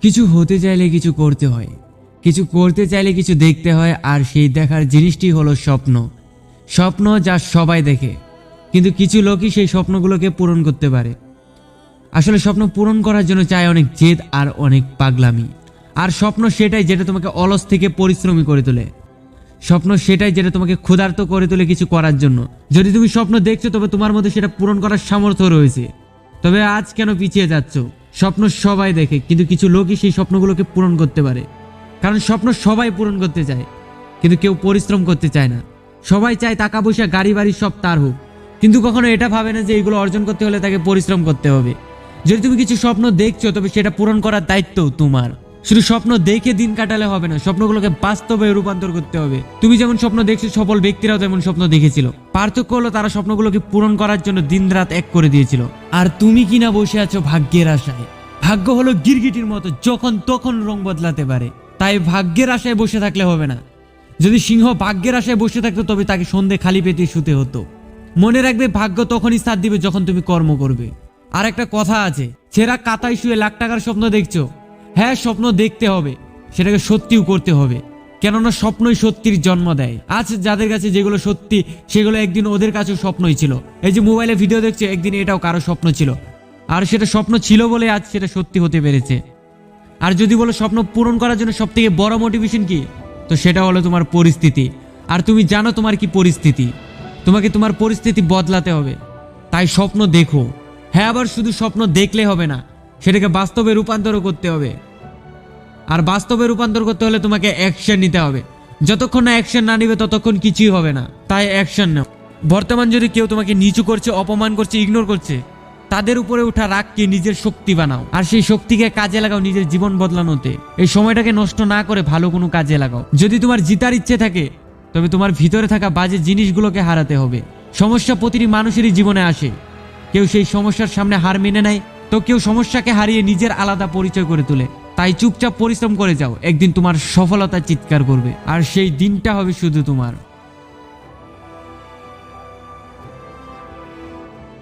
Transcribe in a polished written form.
কিছু হতে চাইলে কিছু করতে হয়, কিছু করতে চাইলে কিছু দেখতে হয়, আর সেই দেখার জিনিসটি হলো স্বপ্ন। স্বপ্ন যা সবাই দেখে, কিন্তু কিছু লোকই সেই স্বপ্নগুলোকে পূরণ করতে পারে। আসলে স্বপ্ন পূরণ করার জন্য চাই অনেক জেদ আর অনেক পাগলামি। আর স্বপ্ন সেটাই যেটা তোমাকে অলস থেকে পরিশ্রমী করে তোলে। স্বপ্ন সেটাই যেটা তোমাকে ক্ষুধার্ত করে তোলে কিছু করার জন্য। যদি তুমি স্বপ্ন দেখছো তবে তোমার মধ্যে সেটা পূরণ করার সামর্থ্য রয়েছে। তবে আজ কেন পিছিয়ে যাচ্ছ? স্বপ্ন সবাই দেখে, কিন্তু কিছু লোকই সেই স্বপ্নগুলোকে পূরণ করতে পারে। কারণ স্বপ্ন সবাই পূরণ করতে চায়, কিন্তু কেউ পরিশ্রম করতে চায় না। সবাই চায় টাকা পয়সা গাড়ি বাড়ি সব তার হোক, কিন্তু কখনো এটা ভাবে না যে এগুলো অর্জন করতে হলে তাকে পরিশ্রম করতে হবে। যদি তুমি কিছু স্বপ্ন দেখছো তবে সেটা পূরণ করার দায়িত্ব তোমার। শুধু স্বপ্ন দেখে দিন কাটালে হবে না, স্বপ্নগুলোকে বাস্তবে রূপান্তর করতে হবে। তুমি যেমন স্বপ্ন দেখছো, সফল ব্যক্তিরাও তেমন স্বপ্ন দেখেছিল। পার্থক্য হলো তারা স্বপ্নগুলোকে পূরণ করার জন্য দিনরাত এক করে দিয়েছিল। আর তুমি কিনা বসে আছো ভাগ্যের আশায়। ভাগ্য হলো গিরগিটির মতো, যখন তখন রং বদলাতে পারে। তাই ভাগ্যের আশায় বসে থাকলে হবে না। যদি সিংহ ভাগ্যের আশায় বসে থাকতো তবে তাকে সন্ধে খালি পেতে শুতে হতো। মনে রাখবে, ভাগ্য তখনই সাথ দিবে যখন তুমি কর্ম করবে। আর একটা কথা আছে, ছেঁড়া কাতায় শুয়ে লাখ টাকার স্বপ্ন দেখছো। হ্যাঁ, স্বপ্ন দেখতে হবে, সেটাকে সত্যিও করতে হবে, কেননা স্বপ্নই সত্যির জন্ম দেয়। আজ যাদের কাছে যেগুলো সত্যি, সেগুলো একদিন ওদের কাছেও স্বপ্নই ছিল। এই যে মোবাইলে ভিডিও দেখছো, একদিন এটাও কারো স্বপ্ন ছিল, আর সেটা স্বপ্ন ছিল বলে আজ সেটা সত্যি হতে পেরেছে। আর যদি বলো স্বপ্ন পূরণ করার জন্য সব থেকে বড় মোটিভেশন কি, তো সেটা হলো তোমার পরিস্থিতি। আর তুমি জানো তোমার কি পরিস্থিতি। তোমাকে তোমার পরিস্থিতি বদলাতে হবে। তাই স্বপ্ন দেখো। হ্যাঁ, আবার শুধু স্বপ্ন দেখলে হবে না, সেটাকে বাস্তবে রূপান্তর করতে হবে। আর বাস্তবে রূপান্তর করতে হলে তোমাকে অ্যাকশন নিতে হবে। যতক্ষণ না অ্যাকশন না নিবে ততক্ষণ কিছুই হবে না। তাই অ্যাকশন নাও। বর্তমান যদি কেউ তোমাকে নিচু করছে, অপমান করছে, ইগনোর করছে, তাদের উপরে ওঠা রাগকে নিজের শক্তি বানাও, আর সেই শক্তিকে কাজে লাগাও নিজের জীবন বদলানোতে। এই সময়টাকে নষ্ট না করে ভালো কোনো কাজে লাগাও। যদি তোমার জিতার ইচ্ছে থাকে তবে তোমার ভিতরে থাকা বাজে জিনিসগুলোকে হারাতে হবে। সমস্যা প্রতিটি মানুষেরই জীবনে আসে। কেউ সেই সমস্যার সামনে হার মেনে নেয়, তো কেউ সমস্যাকে হারিয়ে নিজের আলাদা পরিচয় করে তোলে। তাই চুপচাপ পরিশ্রম করে যাও, একদিন তোমার সফলতা চিৎকার করবে, আর সেই দিনটা হবে শুধু তোমার।